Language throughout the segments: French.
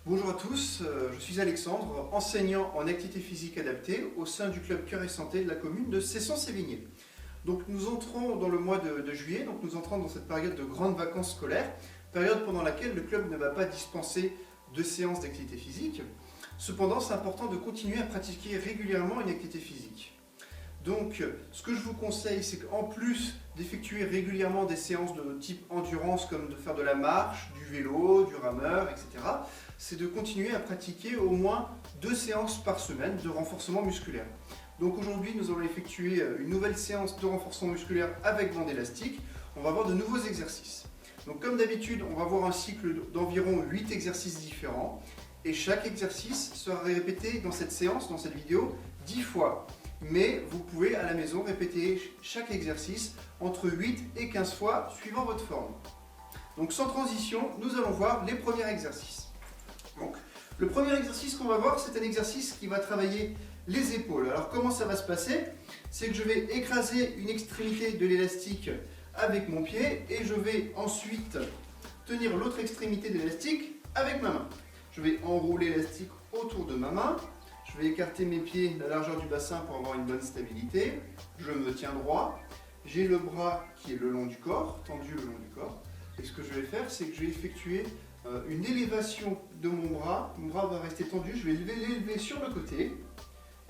Bonjour à tous, je suis Alexandre, enseignant en activité physique adaptée au sein du club Cœur et Santé de la commune de Cesson-Sévigné. Donc nous entrons dans le mois de juillet, donc nous entrons dans cette période de grandes vacances scolaires, période pendant laquelle le club ne va pas dispenser de séances d'activité physique. Cependant, c'est important de continuer à pratiquer régulièrement une activité physique. Donc, ce que je vous conseille, c'est qu'en plus d'effectuer régulièrement des séances de type endurance, comme de faire de la marche, du vélo, du rameur, etc., c'est de continuer à pratiquer au moins 2 séances par semaine de renforcement musculaire. Donc aujourd'hui, nous allons effectuer une nouvelle séance de renforcement musculaire avec bande élastique. On va voir de nouveaux exercices. Donc comme d'habitude, on va voir un cycle d'environ 8 exercices différents. Et chaque exercice sera répété dans cette séance, dans cette vidéo, 10 fois. Mais vous pouvez à la maison répéter chaque exercice entre 8 et 15 fois suivant votre forme. Donc sans transition, nous allons voir les premiers exercices. Donc, le premier exercice qu'on va voir, c'est un exercice qui va travailler les épaules. Alors comment ça va se passer? C'est que je vais écraser une extrémité de l'élastique avec mon pied et je vais ensuite tenir l'autre extrémité de l'élastique avec ma main. Je vais enrouler l'élastique autour de ma main. Je vais écarter mes pieds de la largeur du bassin pour avoir une bonne stabilité. Je me tiens droit. J'ai le bras qui est le long du corps, tendu le long du corps. Et ce que je vais faire, c'est que je vais effectuer une élévation de mon bras. Mon bras va rester tendu. Je vais l'élever sur le côté.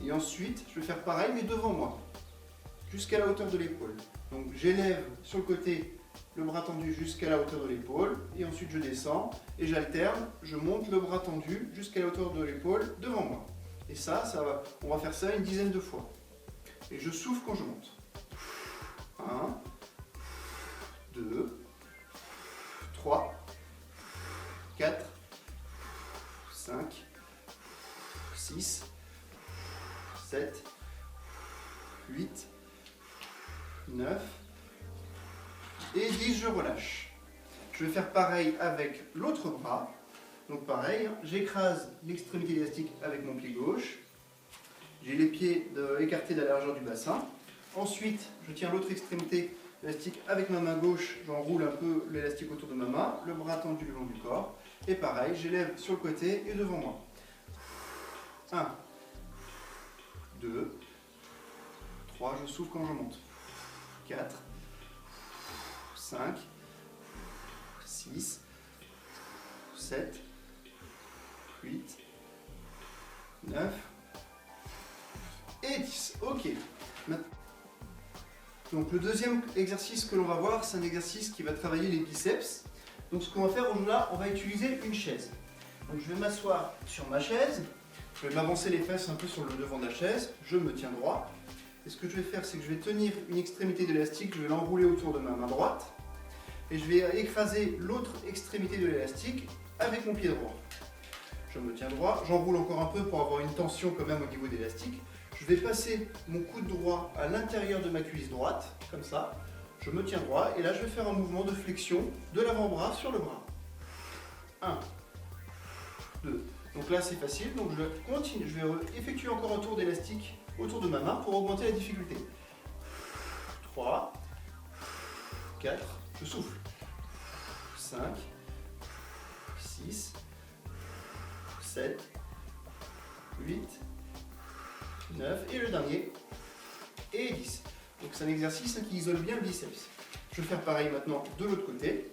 Et ensuite, je vais faire pareil, mais devant moi, jusqu'à la hauteur de l'épaule. Donc j'élève sur le côté le bras tendu jusqu'à la hauteur de l'épaule. Et ensuite, je descends et j'alterne. Je monte le bras tendu jusqu'à la hauteur de l'épaule devant moi. Et on va faire ça une dizaine de fois. Et je souffle quand je monte. 1, 2, 3, 4, 5, 6, 7, 8, 9 et 10, je relâche. Je vais faire pareil avec l'autre bras. Donc pareil, j'écrase l'extrémité élastique avec mon pied gauche. J'ai les pieds écartés de la largeur du bassin. Ensuite, je tiens l'autre extrémité élastique avec ma main gauche. J'enroule un peu l'élastique autour de ma main, le bras tendu le long du corps. Et pareil, j'élève sur le côté et devant moi. 1, 2, 3, je souffle quand je monte. 4, 5, 6, 7, 8, 9 et 10. Ok. Donc le deuxième exercice que l'on va voir, c'est un exercice qui va travailler les biceps. Donc ce qu'on va faire aujourd'hui, on va utiliser une chaise. Donc je vais m'asseoir sur ma chaise. Je vais m'avancer les fesses un peu sur le devant de la chaise. Je me tiens droit. Et ce que je vais faire, c'est que je vais tenir une extrémité de l'élastique. Je vais l'enrouler autour de ma main droite. Et je vais écraser l'autre extrémité de l'élastique avec mon pied droit. Je me tiens droit, j'enroule encore un peu pour avoir une tension quand même au niveau de l'élastique. Je vais passer mon coude droit à l'intérieur de ma cuisse droite, comme ça. Je me tiens droit et là je vais faire un mouvement de flexion de l'avant-bras sur le bras. 1, 2. Donc là c'est facile, donc je continue, je vais effectuer encore un tour d'élastique autour de ma main pour augmenter la difficulté. 3, 4, je souffle. 5, 6, 7, 8, 9 et le dernier, et 10. Donc c'est un exercice qui isole bien le biceps. Je vais faire pareil maintenant de l'autre côté.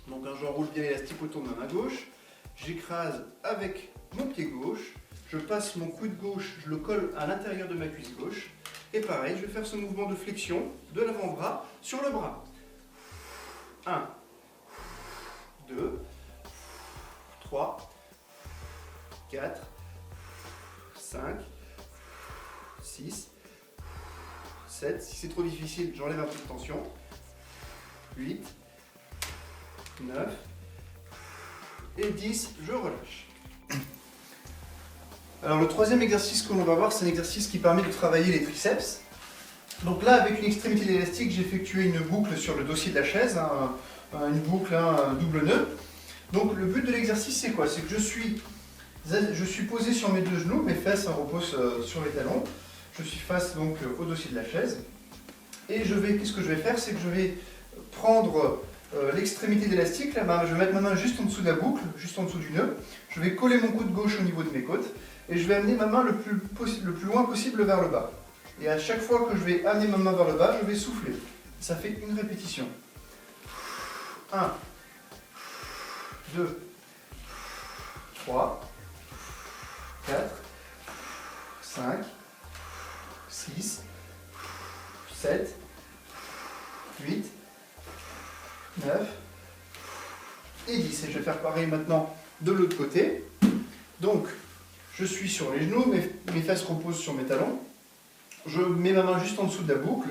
Donc j'enroule bien l'élastique autour de ma main gauche. J'écrase avec mon pied gauche. Je passe mon coude gauche, je le colle à l'intérieur de ma cuisse gauche. Et pareil, je vais faire ce mouvement de flexion de l'avant-bras sur le bras. 1, 2, 3, 4, 5, 6, 7, si c'est trop difficile, j'enlève un peu de tension, 8, 9 et 10, je relâche. Alors le troisième exercice que l'on va voir, c'est un exercice qui permet de travailler les triceps. Donc là, avec une extrémité d'élastique, j'ai effectué une boucle sur le dossier de la chaise, une boucle, un double nœud. Donc le but de l'exercice, c'est quoi? C'est que je suis posé sur mes deux genoux, mes fesses reposent sur les talons. Je suis face donc au dossier de la chaise. Et qu'est-ce que je vais faire? C'est que je vais prendre l'extrémité d'élastique, là, je vais mettre ma main juste en dessous de la boucle, juste en dessous du nœud. Je vais coller mon coude gauche au niveau de mes côtes et je vais amener ma main le plus loin possible vers le bas. Et à chaque fois que je vais amener ma main vers le bas, je vais souffler. Ça fait une répétition. 1, 2, 3, 4, 5, 6, 7, 8, 9 et 10. Et je vais faire pareil maintenant de l'autre côté. Donc, je suis sur les genoux, mes fesses reposent sur mes talons. Je mets ma main juste en dessous de la boucle.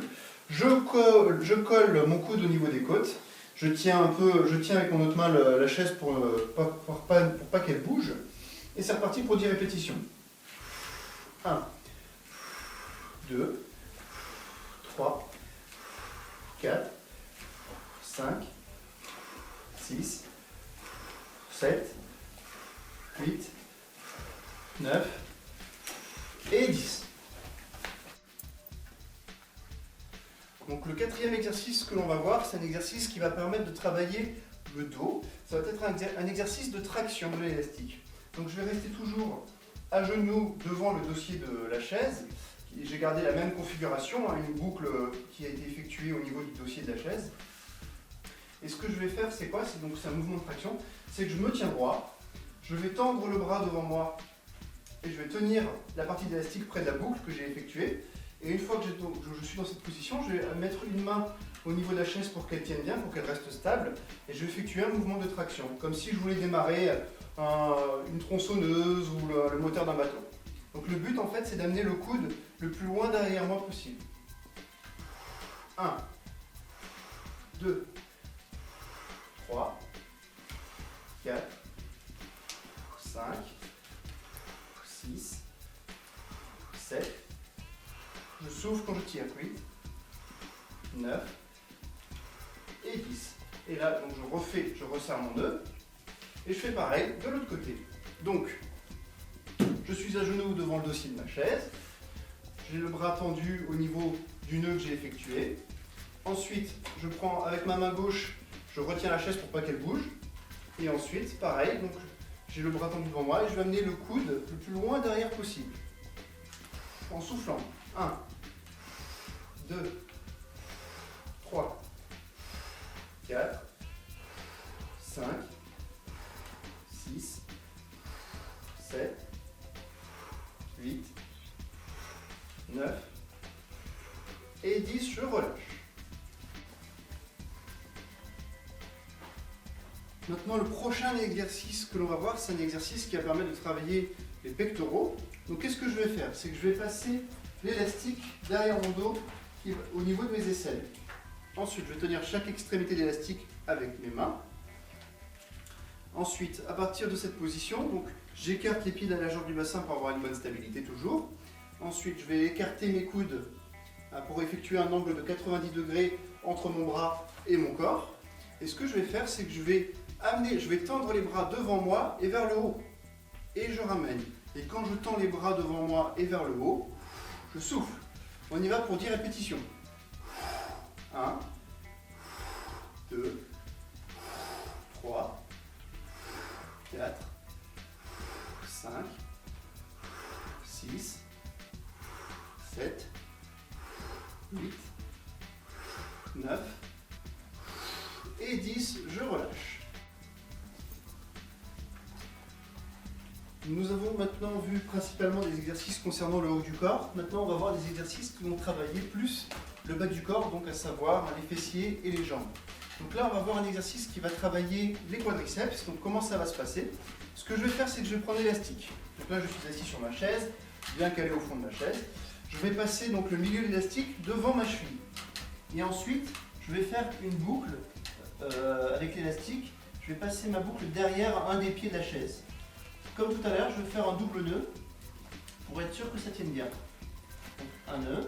Je colle mon coude au niveau des côtes. Je tiens avec mon autre main la chaise pour pas qu'elle bouge. Et c'est reparti pour 10 répétitions. 1, 2, 3, 4, 5, 6, 7, 8, 9 et 10. Donc le quatrième exercice que l'on va voir, c'est un exercice qui va permettre de travailler le dos. Ça va être un exercice de traction de l'élastique. Donc je vais rester toujours à genoux devant le dossier de la chaise. J'ai gardé la même configuration, une boucle qui a été effectuée au niveau du dossier de la chaise. Et ce que je vais faire, c'est quoi? C'est un mouvement de traction. C'est que je me tiens droit, je vais tendre le bras devant moi et je vais tenir la partie d'élastique près de la boucle que j'ai effectuée. Et une fois que je suis dans cette position, je vais mettre une main au niveau de la chaise pour qu'elle tienne bien, pour qu'elle reste stable. Et je vais effectuer un mouvement de traction, comme si je voulais démarrer une tronçonneuse ou le moteur d'un bateau. Donc le but en fait, c'est d'amener le coude le plus loin derrière moi possible. 1, 2, 3, 4, 5, 6, 7, je souffle quand je tire, 8, 9 et 10. Et là, donc je resserre mon nœud et je fais pareil de l'autre côté. Donc, je suis à genoux devant le dossier de ma chaise, j'ai le bras tendu au niveau du nœud que j'ai effectué. Ensuite, je prends avec ma main gauche, je retiens la chaise pour pas qu'elle bouge. Et ensuite, pareil, donc j'ai le bras tendu devant moi et je vais amener le coude le plus loin derrière possible. En soufflant. 1, 2, 3, 4, 5, 6, 7, 8, 9 et 10, je relâche. Maintenant, le prochain exercice que l'on va voir, c'est un exercice qui va permettre de travailler les pectoraux. Donc, qu'est-ce que je vais faire? C'est que je vais passer l'élastique derrière mon dos au niveau de mes aisselles. Ensuite, je vais tenir chaque extrémité d'élastique avec mes mains. Ensuite, à partir de cette position, donc j'écarte les pieds de la largeur du bassin pour avoir une bonne stabilité toujours. Ensuite, je vais écarter mes coudes pour effectuer un angle de 90 degrés entre mon bras et mon corps. Et ce que je vais faire, c'est que je vais tendre les bras devant moi et vers le haut. Et je ramène. Et quand je tends les bras devant moi et vers le haut, je souffle. On y va pour 10 répétitions. 1, 2, 3, 4, 5, 6, 7, 8, 9 et 10, je relâche. Nous avons maintenant vu principalement des exercices concernant le haut du corps. Maintenant, on va voir des exercices qui vont travailler plus le bas du corps, donc à savoir les fessiers et les jambes. Donc là, on va voir un exercice qui va travailler les quadriceps. Donc comment ça va se passer? Ce que je vais faire, c'est que je vais prendre l'élastique. Donc là, je suis assis sur ma chaise, bien calé au fond de ma chaise. Je vais passer donc le milieu de l'élastique devant ma cheville. Et ensuite, je vais faire une boucle avec l'élastique. Je vais passer ma boucle derrière un des pieds de la chaise. Comme tout à l'heure, je vais faire un double nœud pour être sûr que ça tienne bien. Donc un nœud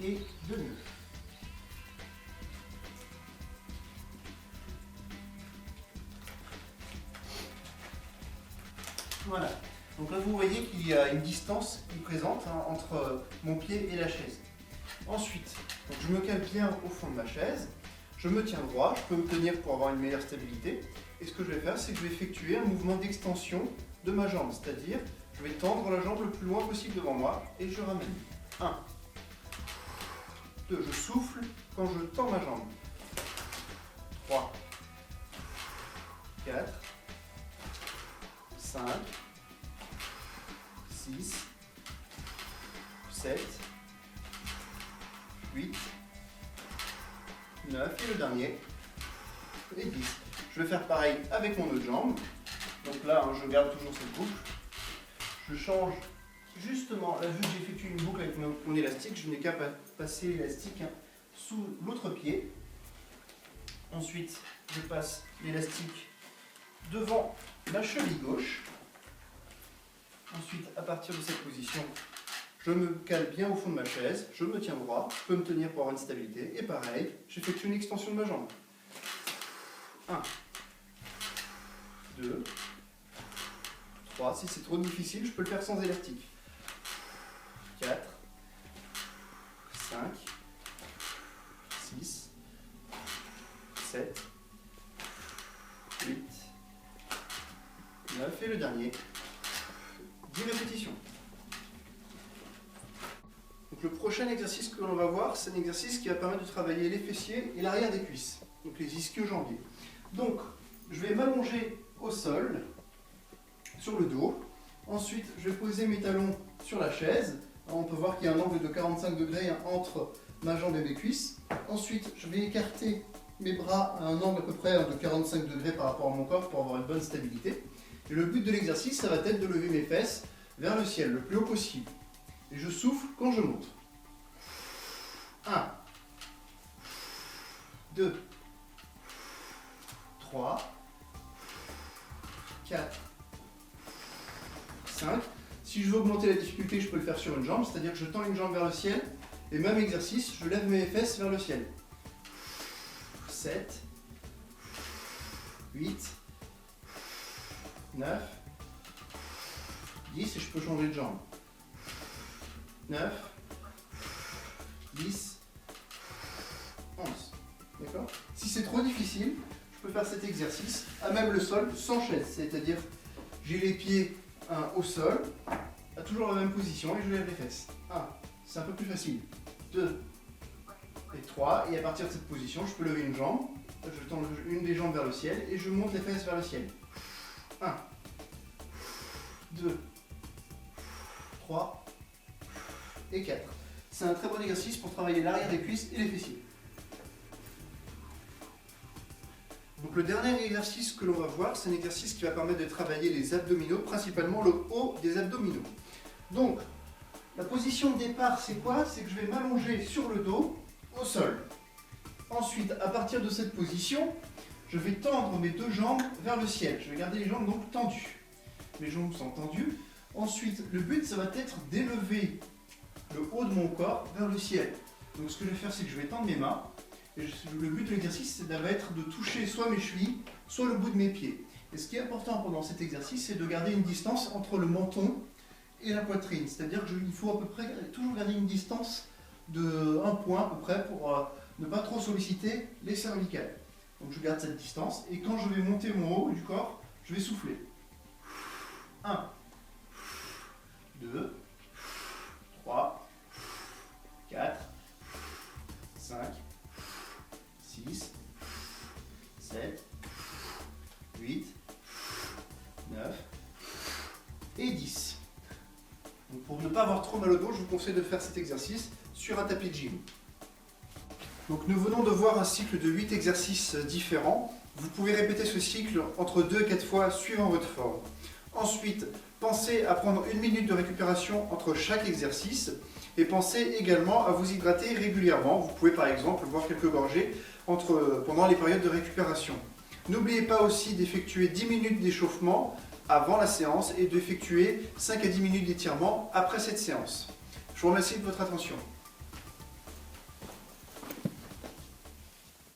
et deux nœuds. Voilà. Donc là, vous voyez qu'il y a une distance qui est présente entre mon pied et la chaise. Ensuite, donc je me cale bien au fond de ma chaise. Je me tiens droit, je peux me tenir pour avoir une meilleure stabilité. Et ce que je vais faire, c'est que je vais effectuer un mouvement d'extension de ma jambe, c'est-à-dire je vais tendre la jambe le plus loin possible devant moi et je ramène. 1, 2, je souffle quand je tends ma jambe. 3, 4, 5, 6, 7, 8, 9 et le dernier, et 10. Je vais faire pareil avec mon autre jambe. Donc là, je garde toujours cette boucle. Je change justement, là vu que j'effectue une boucle avec mon élastique, je n'ai qu'à passer l'élastique sous l'autre pied. Ensuite, je passe l'élastique devant ma cheville gauche. Ensuite, à partir de cette position, je me cale bien au fond de ma chaise, je me tiens droit, je peux me tenir pour avoir une stabilité. Et pareil, j'effectue une extension de ma jambe. 1, 2, 3. Si c'est trop difficile, je peux le faire sans élastique. 4, 5, 6, 7, 8, 9 et le dernier. 10 répétitions. Donc le prochain exercice que l'on va voir, c'est un exercice qui va permettre de travailler les fessiers et l'arrière des cuisses, donc les ischio-jambiers. Donc, je vais m'allonger au sol, sur le dos. Ensuite, je vais poser mes talons sur la chaise. Alors, on peut voir qu'il y a un angle de 45 degrés entre ma jambe et mes cuisses. Ensuite, je vais écarter mes bras à un angle à peu près de 45 degrés par rapport à mon corps pour avoir une bonne stabilité. Et le but de l'exercice, ça va être de lever mes fesses vers le ciel, le plus haut possible. Et je souffle quand je monte. 1, 2, 3, 4, 5. Si je veux augmenter la difficulté, je peux le faire sur une jambe, c'est-à-dire que je tends une jambe vers le ciel, et même exercice, je lève mes fesses vers le ciel. 7, 8, 9, 10, et je peux changer de jambe. 9, 10, 11. D'accord ? Si c'est trop difficile, je peux faire cet exercice à même le sol sans chaise, c'est-à-dire j'ai les pieds au sol, à toujours la même position et je lève les fesses. 1, c'est un peu plus facile. 2 et 3, et à partir de cette position, je peux lever une jambe, je tends une des jambes vers le ciel et je monte les fesses vers le ciel. 1, 2, 3 et 4. C'est un très bon exercice pour travailler l'arrière des cuisses et les fessiers. Donc le dernier exercice que l'on va voir, c'est un exercice qui va permettre de travailler les abdominaux, principalement le haut des abdominaux. Donc, la position de départ, c'est quoi? C'est que je vais m'allonger sur le dos, au sol. Ensuite, à partir de cette position, je vais tendre mes deux jambes vers le ciel. Je vais garder les jambes donc tendues. Mes jambes sont tendues. Ensuite, le but, ça va être d'élever le haut de mon corps vers le ciel. Donc ce que je vais faire, c'est que je vais tendre mes mains. Et le but de l'exercice, ça va être de toucher soit mes chevilles, soit le bout de mes pieds. Et ce qui est important pendant cet exercice, c'est de garder une distance entre le menton et la poitrine. C'est-à-dire qu'il faut à peu près toujours garder une distance de 1 point à peu près pour ne pas trop solliciter les cervicales. Donc je garde cette distance et quand je vais monter mon haut du corps, je vais souffler. 1, 2, 3, 4, 5, 6, 7, 8, 9 et 10. Donc pour ne pas avoir trop mal au dos, je vous conseille de faire cet exercice sur un tapis de gym. Donc nous venons de voir un cycle de 8 exercices différents. Vous pouvez répéter ce cycle entre 2 et 4 fois suivant votre forme. Ensuite, pensez à prendre 1 minute de récupération entre chaque exercice et pensez également à vous hydrater régulièrement. Vous pouvez par exemple boire quelques gorgées pendant les périodes de récupération. N'oubliez pas aussi d'effectuer 10 minutes d'échauffement avant la séance et d'effectuer 5 à 10 minutes d'étirement après cette séance. Je vous remercie de votre attention.